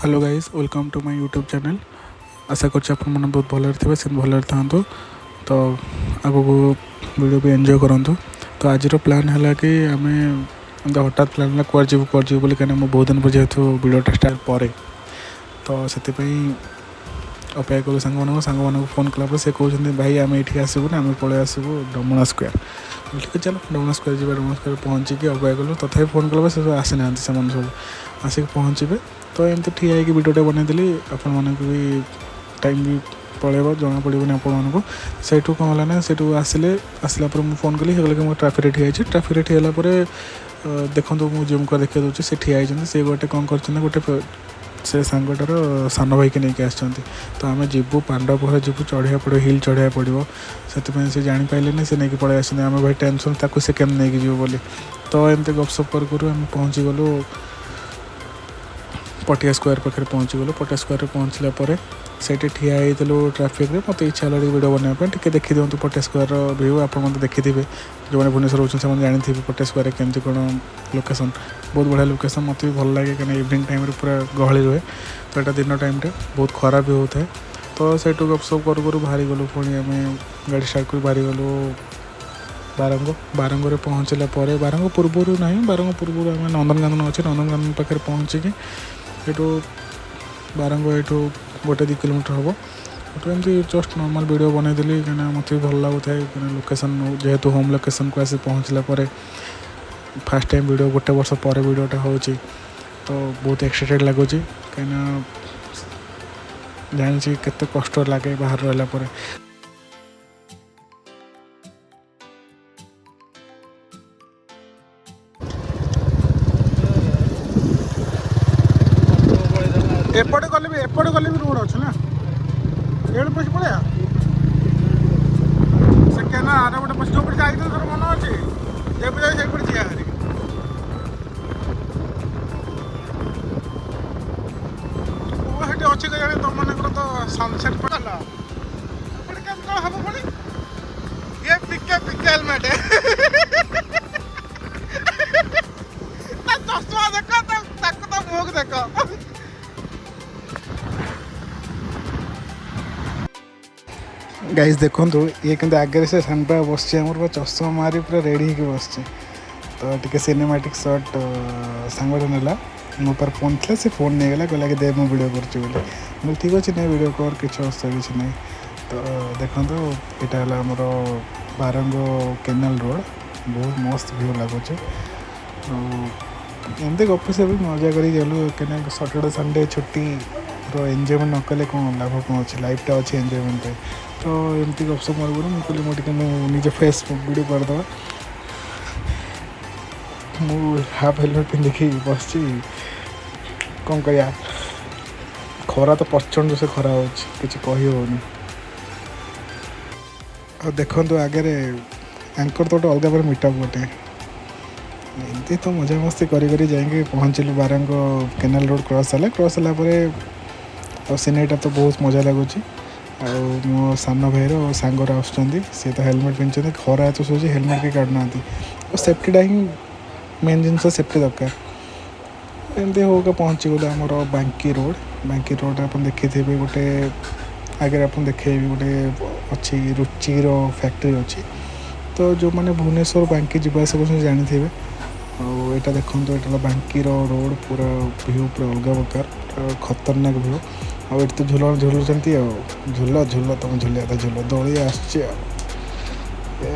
Hello guys, welcome to my YouTube channel. आशा करछि आपण मन बहुत भलरे थे से भलरे थांतु। तो आगो वीडियो भी एंजॉय करंतु। तो आज प्लान है कि आम हठात प्लान है कुआर जीव बोली कहीं बहुत दिन पर जेहेतु वीडियोटा स्टार्ट पर तो से अपेक्षा कलु सांग फोन कला से कहते भाई आम ये आसबू आम पलि आसबू डमणा स्क्वायर। ठीक है, चलो डमणा स्क्वायर जी डमणा स्क्वायर पहुँचिकी अपेक्षा कलु तथा फोन कला से आसी ना से सब आसिक पहुँचे। तो एमती ठिया होगी वीडियोटा बनईदेली आपण मानक भी टाइम भी पलैब जना पड़ोनी आपको से कौन है ना से आसला मुझे फोन कली कि मुझे ट्राफिक ठिया ट्राफिक ठियाला देखो मुझे जिम को देखा दूसरी से ठिया सी गोटे कौन कर गोटे से सांगटार सान भाई की नहीं आस। तो आम जीवु पांडव जीवु चढ़िया पड़ो हिल चढ़िया पड़ो से जापारे से नहीं पलि आस आम भाई टेंशन ताकू से केम नहीं जीव बोली। तो एमती गपसप करूँ आम पहुँची गलु पटिया स्क्वायर पाखे पहुँची गलु। पटिया स्क्वायर पहुँचला से ठिया होलु ट्राफिक मत इच्छा है वीडियो बनाया टे देखी दिखाँ पटिया स्क्वायर व्यू आप देखी थे जो मैंने भुवनेश्वर रोचे से जानी पटिया स्क्वायर केमती कौन लोकेशन बहुत बढ़िया लोकेशन मत भी भल लगे कहीं इवनिंग टाइम पूरा गहली रुहे। तो यहाँ दिन टाइम बहुत खराब भी होता है। तो से गपसप करूँ बाहरी गलु पुणी आम गाड़ी स्टार्ट कर बाहरी गलु बारंग पहुँचला बारंग पूर्व ना बारंग पूर्व आम नंदनकानन अच्छे नंदनकानन पाखे पहुँचिकी ये बारंग ये गोटे 2 किलोमीटर हम तो एमती जस्ट नॉर्मल वीडियो बनईदेली कहीं मत भी भल लगुए लोकेशन जेहेतु होम लोकेशन को आसी पहुँचला फास्ट टाइम वीडियो गोटे वर्ष पर वीडियोटा हो तो बहुत एक्साइटेड लगुच कहीं जानी केते कष्ट लगे बाहर रहा। एपटे गले भी रोड अच्छे ना ये पैसे पड़े से क्या आर गोटे पैसे जो जाए थोड़ा मन अच्छे ये जाए से जा अच्छे जाने तुम मन तो सनसेट पड़ा हम पुणी ये पिके हेलमेट चश्मा देख तो मुख देख गाइस देखो ये कि आगे से सानपा बस चश्मा मारी पूरा रेडी हो बस तो टी सिनेमाटिक शॉट सांगटा नेला मो पर फोन था से फोन नहीं गला कहला कि दे मु वीडियो कर ठीक अच्छे नहीं वीडियो कर किसी असुविधा किसी नहीं। तो देखो यहाँ आमर बारंग केनाल रोड बहुत मस्त व्यू लगुच एमती गप से भी मजा कर गलु कहीं सैटरडे संडे छुट्टी एंजॉयमेंट न कले कौन लाभ कौन अच्छे लाइफटा अच्छे एंजॉयमेंट। तो एमती गपसप मार्ग मुझे मुझे निजे फेस वीडियो करदे मु हाफ हेलमेट पिंधिकी बस कौन कर खरा तो प्रचंड से खरा हो कही होनी। और देखो आगे एंकर तो गोटे अलग मीटअप गोटे एमती तो मजा मस्ती करी जाएंगे पहुँचलु बारंग केनाल रोड क्रॉस सीनेटा तो बहुत मजा लगुच। मो सान भाईर सांगर आसुँच तो हेलमेट पिंधुं खरा तो सोचे हेलमेट भी काढ़ुना और सेफ्टीटा ही मेन जिनस सेफ्टी दरकार एमती होगा पहुँची गलु आमर बांकी रोड आप देखी थे गोटे आगे आप देखे गोटे अच्छी रुचि फैक्ट्री अच्छी। तो जो मैंने भुवनेश्वर बांकी जावास जानी थे और देखो ये बांकी रोड पूरा व्यू पूरा अलग प्रकार खतरनाक व्यू और ये तो झूल झूलुंट झूल तुम झूलिया था झूल दौड़ी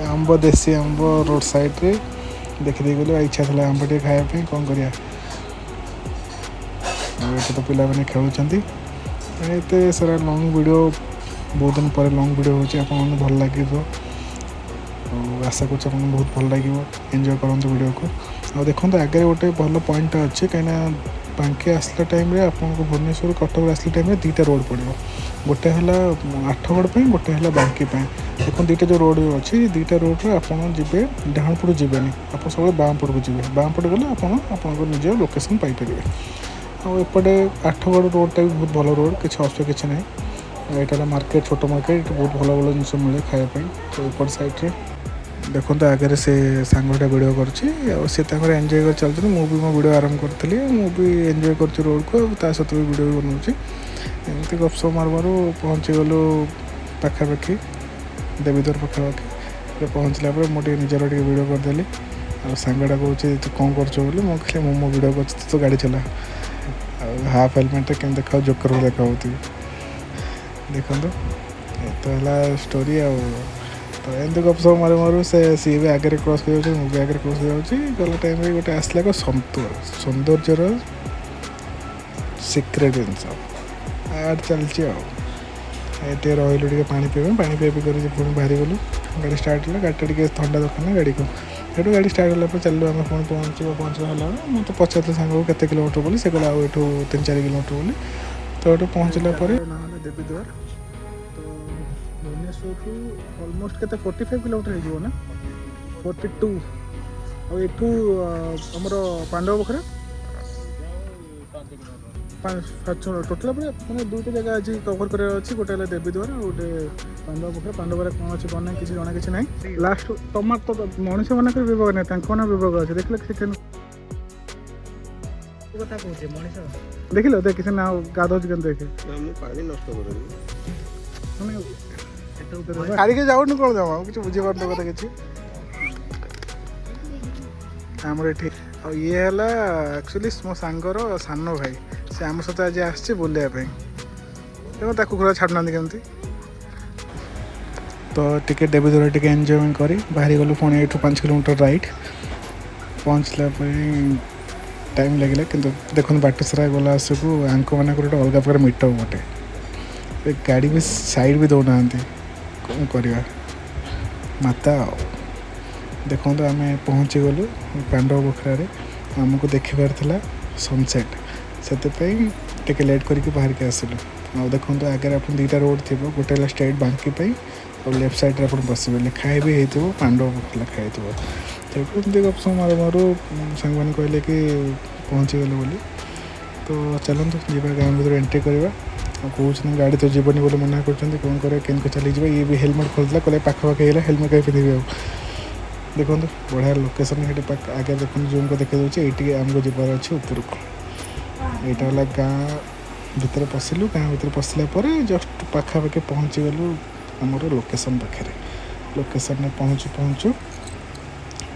आंब देसी आंब रोड साइड रे देखी दे गलु इच्छा था आंब टे खायापी कौन करिया तो पिला मैंने खेलुंट एत सारा लॉन्ग वीडियो बहुत दिन पर लॉन्ग वीडियो हो भल लगे आशा कर बहुत भल लगे एंजॉय करूँ वीडियो को। और देखो आगे गोटे भल पॉइंट अच्छे कहीं बांकी आसला टाइम आपको भुवनेश्वर कटक आसला टाइम 2टा रोड पड़ो गोटे है आठगड़ पे गोटे है बांकी देखो 2टा जो रोड अच्छी 2टा रोड रे आपड़ जी डाण पड़ जीवेनि आप सब बाम पड़ को जी बाम पटे गले आप निज लोकेशन पाइपर। और एपटे आठगड़ रोडटा भी बहुत भल रोड किसी असुविधा किसी ना यहाँ मार्केट छोट मार्केट बहुत भल भल जिन मिले खायापी। तो एपट साइड देखो तो आगे से सांगटा वीडियो करुँची एंजॉय कर चलते मु भी मो वीडियो आरंभ करी मुझे एंजॉय कर रोड को ता सहित भी वीडियो भी बनाऊँगी एमती गपसप मार मारू पहुँची गलु पाखापाखि देवीद्वार पाखापाखि पहुँचला मुझे निजर टे वीडियो करदेली आ सांगटा कौन तू कौन कर मुझे मो वीडियो कर तो गाड़ी चला हाफ हेलमेट केम देखा जोकर देखा देखो तो है स्टोरी आ तो एमती गपसप मारू मारू सी भी आगे क्रॉस कर मुझे आगे क्रॉस गला टाइम गोटे आसला सौंदर्यर सिक्रेट जिनस आड चलती ये रही टे पानी पी कर पुणी बाहरी गलु गाड़ी स्टार्ट है गाड़ी टे थंडा दरकार गाड़ी को ये गाड़ी स्टार्ट होगा चलो आम पुणी पहुँचला मुझे तो पचार सांग को केते किलोमीटर बोली से कहला ये 3-4 किलोमीटर बोली तो ये पहुँचला देवीद्वार तो भुवनेश्वर ऑलमोस्ट के 45 किलोमीटर हो ना 42 और एठू आमर पांडव पोखरा टोटाल मैंने दुईटा जगह आज कवर कर गोटे देवीद्वार और गोटे पांडव पोखरा पांडव कौन अच्छे कौन ना किसी जना किसी ना लास्ट तुम तो मनीष मानक विभाग ना विभाग अच्छे देख सेकेंड देख लो देख ना गाधोच के देखे गाड़ी के जाऊन कौन जाऊ कि बुझे पार कथा कि आमर ये ये है एक्चुअली मो सांगर सान भाई से आम सहित आज आसचे बुलायापी तेणु घर छाड़ना केमती तो टिके देवीद्वार टिके एंजॉयमेंट करी बाहरी गलु पुणी ये 5 किलोमीटर राइट पहुँचला टाइम लगे कि देखो बाट सारा गला आसकू आंक मान गोटे अलग प्रकार मीटर गोटे गाड़ी भी साइड भी दौना कौन करवा माता देखो तो आम पहुँची गलु पांडव पोखरा आमको देखिबार था सनसेट से टे लेट करके बाहर के आसलु आ देखो तो आगे आप 2टा रोड थी गोटे स्ट्रेट बांकी और लेफ्ट साइड आप बसवे लिखाई भी हो पांडव पोखरा लिखाई तो एमती गपसप मारू मारू सांग मैंने कहले कि पहुँची गलु बोली तो चलते जीवा गाँव भर एंट्री करवा कौन गाड़ी तो जीवन बोले मना कर कौन कर चली जावा ये भी हेलमेट खोलता कहले पाखापाखि हेलमेट कहीं पिंधि देखो बढ़िया लोकेशन आगे देखो जूम को देखा ये आमको जीवार अच्छे ऊपर को यहाँ है गाँ भितर पशिलु गाँ भितर पशिला जस्ट पाखापाखि पहुँची गलु आमर लोकेशन पाखे लोकेशन में पहुँचू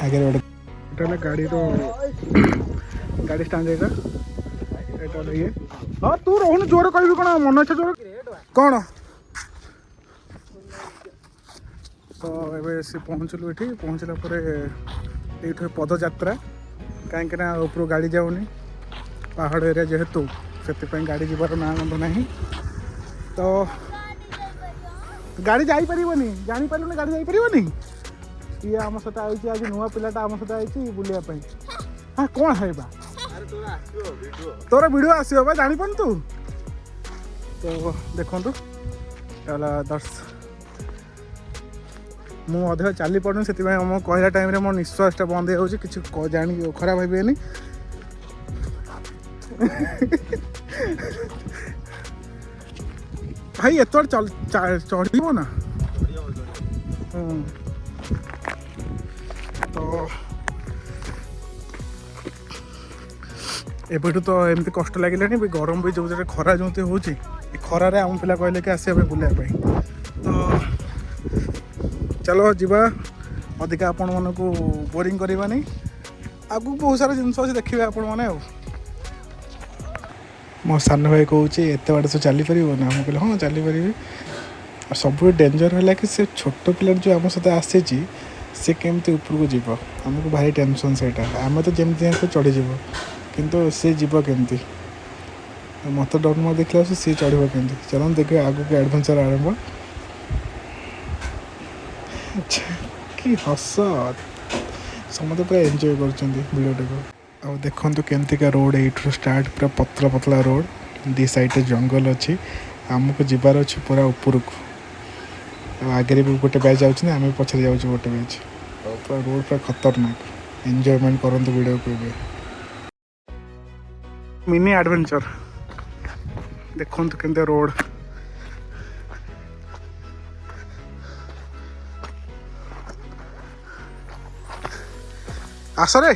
आगे गोटे गाड़ी गाड़ी स्टाण्ड ये हाँ तू रोहन जोर कह कौन मन इच्छा जोर कौन तो ये सी पहुँचलु ये पहुँचला ये पदयात्रा कहीं ऊपर गाड़ी जाऊनी पहाड़ एरिया जेहेतु से गाड़ी जीवार ना गंध ना तो गाड़ी जापर जापर गाड़ी जापर ये आम सहित आई आज नुआ पिलाटा आम सहित आई बुलायापी हाँ कौन है तोर वीडियो आसो बा जापार तू तो देखु दर्श मुझे चली पड़ूनी से कहला टाइम मो निश्वासटा बंद हो कि जान खराब भावेनि भाई एत चढ़ ना तो एबठू तो एमती कष्ट लगे गरम भी जो खरा जो हो खरार आम पिला कहले कि आसे बुलायापी तो चलो जीवा अधिका आपण मन को बोरिंग करवानी आगू बहुत सारा जिन अच्छे देखिए आपण मैंने मो सान भाई कौच एत बाट तो चली पार ना मुझे कहले हाँ चली पारि सब डेंजर है कि से छोट पिला जो आम सहित आसी सी केमती ऊपर को जीव आमको भारी टेंशन से आम तो जमी चढ़ीज किंतु सी जीव केमती मत डर न देखला सी चढ़ केमती चलो देखिए आगू के एडवेंचर आरंभ कि हस समस्त पूरा एंजॉय कर आ देखो केमतिका रोड ये स्टार्ट पूरा पतला पतला रोड दी साइड जंगल अच्छी आमको जीवार अच्छे पूरा ऊपर को आगे भी गोटे बैच जाऊँ आम पछे जाऊँ गोटे बैच पूरा रोड पूरा खतरनाक एंजॉयमेंट करते वीडियो को भी मिनी एडवेंचर देखो केमती रोड आसरे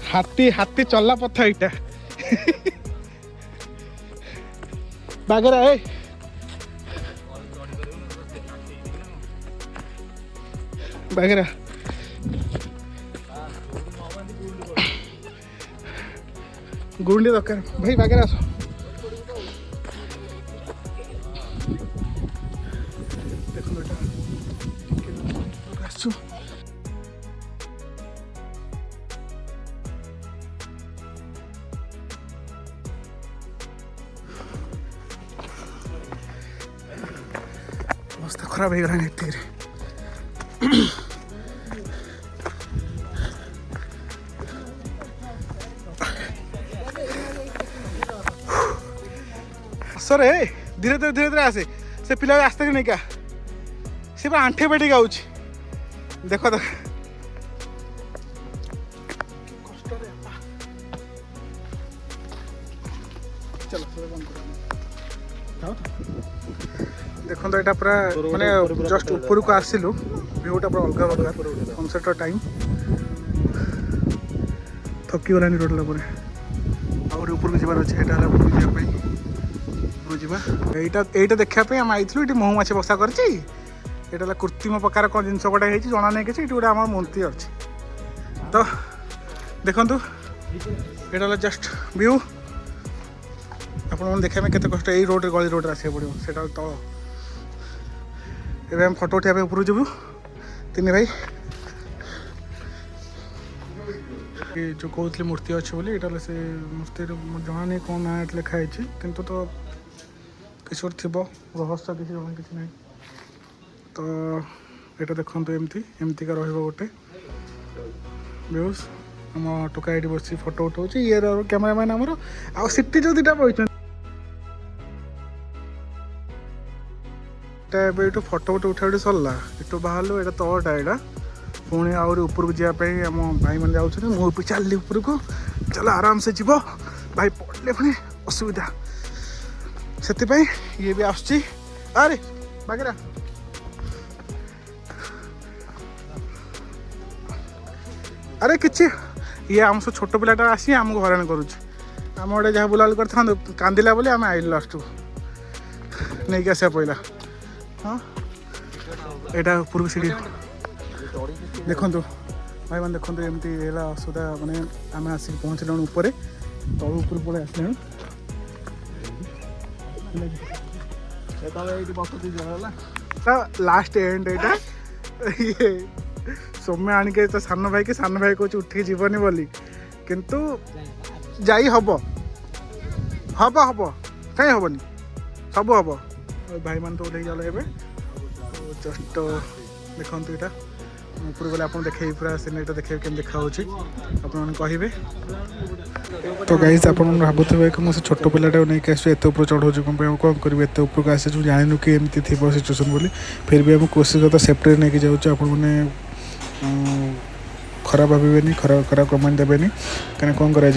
हाथी हाथी चला पथ एटा बागेरा ए बागेरा गुंडी दरकार भाई बागेरा आस देखो अवस्था खराब हो गलानी एत सर धीरे धीरे धीरे धीरे आसे से पिला आस्ते नहीं क्या सी आंठे पेटी गाँव देख देख देखो तो यहाँ पूरा माने जस्ट ऊपर को आसिलु व्यूटा पूरा अलग अलग सनसेट टाइम थकी गलानी रोड पर आउट ऊपर को जबार अच्छे यहाँ ऊपर जावाई यहाँ देखापी आम आई ये महुमाछी बसा कर कृत्रिम प्रकार कौन जिन गोटे है जना नहीं कि गोटे आम मूर्ति अच्छी तो देखु यहाँ जस्ट व्यू आप देखा के कष्ट यही रोड गली रोड आसा पड़ो से तल एवं फोटो उठाइबा ऊपर जीवु तीन भाई जो कहते मूर्ति अच्छे बोली ये से मूर्ति जना नहीं कौन ना लिखाई किंतु तो किसी गोटे थी रहस्य किसी जना किसी ना तो यहाँ देखो एमती एमती का रोटे व्यूज आम टोका ये बस फोटो उठाऊँ ये कैमेरामैन आमर आ सीटी जो दुटा बही ये फोटो गोटे उठा सरला ये बाहर ये तलटा यहाँ पुणी आहरी ऊपर को जावाई आम भाई मैंने जाऊँ मुझे चलली ऊपर को चल आराम से जीव भाई पड़े पुणी असुविधा से ये भी आसुची अरे बागेरा अरे कि ये आम सब छोट पिलाटा आसी आमको हराण करुच्चे आम गोटे जहाँ बुलाबुली कर कांदिला बोली आम आइल लास्ट नहीं कि आसा पड़ा हाँ यहाँ ऊपर को सीढ़ी देखु भाई मैंने देखो एमती असुविधा मानने आम आसिक पहुँचल ऊपर तल ऊपर पड़े आसले लास्ट एंड यहाँ ये सौम्य आणिक तो सान भाई कि सान भाई कह उठिक जीवनी बोली किंतु जाई हम हम हम कहीं हेनी सब हम भाई मान तो ओल्ल गले जस्ट देखो यहाँ ऊपर गले आप देखे पूरा सीनरी देखे केम देखा कहे तो गाइस आप भावुवे कि मुझे छोट पिलाटा नहीं आस एत ऊपर चढ़ाऊँ कौन करेंगे एत ऊपर आसी जानू कि एमती थी सिचुएसन बोली फिर भी आम कोशिश करता सेफ्टी नहीं जाऊँ आप खराब भावेनि खराब कमेंट देवेनि कहीं कौन कर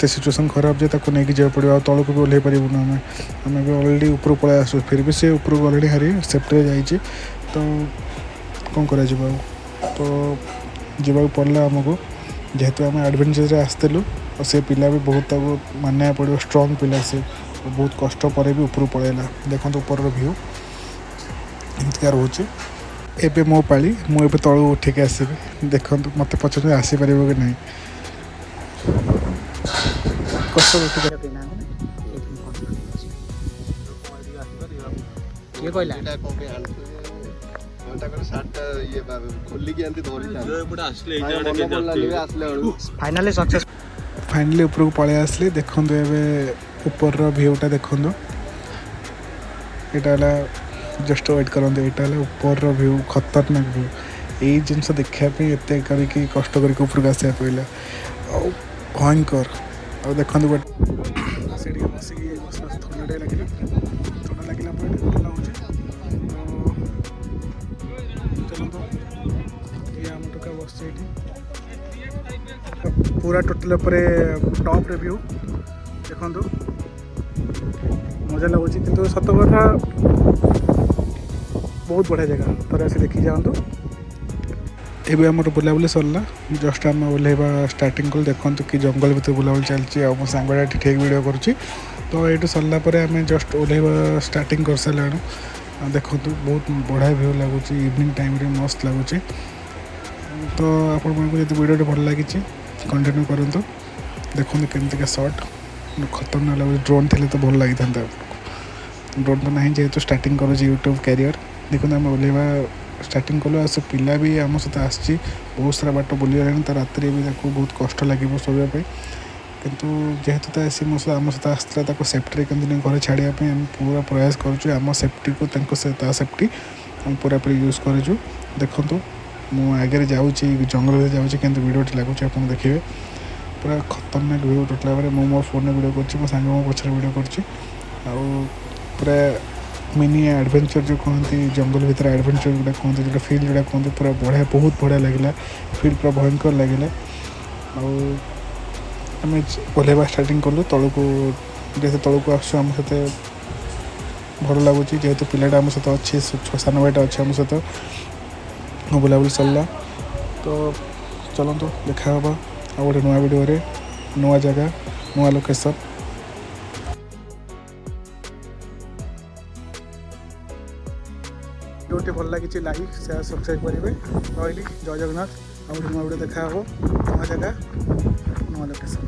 सिचुएसन खराब जो नहीं जावा पड़ो तौक भी ओल्ल पारूँ आम भी अलरेडी ऊपर पलि आसू फिर भी से ऊपर अलरेडी हारी सेफ्टी जाइए तो कौन कर तो जावाक पड़ला आमको जेहेतु आम एडवेंचर आसलु और से पिला भी बहुत मानना पड़ो स्ट्रंग पिला से बहुत कष्ट पर भी ऊपर पलैला देखो ऊपर व्यू एमती रोचे एबे मो पाली मुझे तलू उठिक आसबि देखो मत पचार आसीपर कि नहीं कष्ट फाइनाली ऊपर को पलि आसली देखो ऊपर भ्यूटा देखो यहाँ जस्ट वेट करते यहाँ ऊपर व्यू खतरनाक व्यू यही जिनस देखापी एत करके कष्ट करके ऊपर को आसा पड़ा भयंकर और देखते बस थंडा लगे थंडा लगे भल लगे चलते ये आम टोका बस पूरा टोटल टॉप व्यू देखो मजा लगुच कि सत कथा बहुत बढ़िया जगह थोड़े आसी देखी जातु। एवं आम बुलाबुली सरला जस्ट आम ओल्लैवा स्टार्टिंग कल देखु कि जंगल भर बुलाबुली चलती मो सांगटा ठीक वीडियो करुँची। तो ये सरला आम जस्ट ओल्लैवा स्टार्टिंग कर सारे देखु बहुत बढ़िया व्यू लगुच इवनिंग टाइम रे मस्त लगुच। तो आपण जब वीडियो भल लगी कंटिन्यू करूँ देखते केमती शॉट खतरनाक लगे ड्रोन थे तो भल लगी था ड्रोन तो ना जेहेतु स्टार्टिंग करुँच यूट्यूब कैरियर देखते आम ओल्लैवा स्टार्टिंग कलु आस पिला भी आम सहित आसी बहुत सारा बाट बुलीगला तो रात भी बहुत कष्ट लगे शोवाई किंतु जेहेतु तो आसी आम सहित आसला सेफ्टी केमती घर छाड़ापी आम पूरा प्रयास करुँ आम सेफ्टी को सेफ्टी आम पूरा पूरी यूज करूँ। देखो मु आगे जाऊँगी जंगल में जाऊँगी कि वीडियो लगुच आप देखिए पूरा खतरनाक व्यू टोटल भाव में मो फोन वीडियो कर साग मो पचर वीडियो कर मिनी एडवेंचर जो कहते जंगल भर एडवेंचर जोटा कहते जो फिल जोटा कहते पूरा बढ़िया बहुत बढ़िया लगे फिल पूरा भयंकर लगे आम ओल्लैवा स्टार्टिंग कलु तलू जैसे तलू को आम सहित भल लगुच जेहेतु पिलाटा आम सहित अच्छी सान भाईटा अच्छे आम सहित बुलाबुली सरला। तो चलतु देखा आ गोटे नुआ वीडियो नुआ जगह नुआ लोकेशन। वीडियो भल लगी लाइक शेयर सब्सक्राइब करेंगे रही जय जगन्नाथ। आ गोटे नुआ वीडियो देखा नुआ जगह नुआ लोकेशन।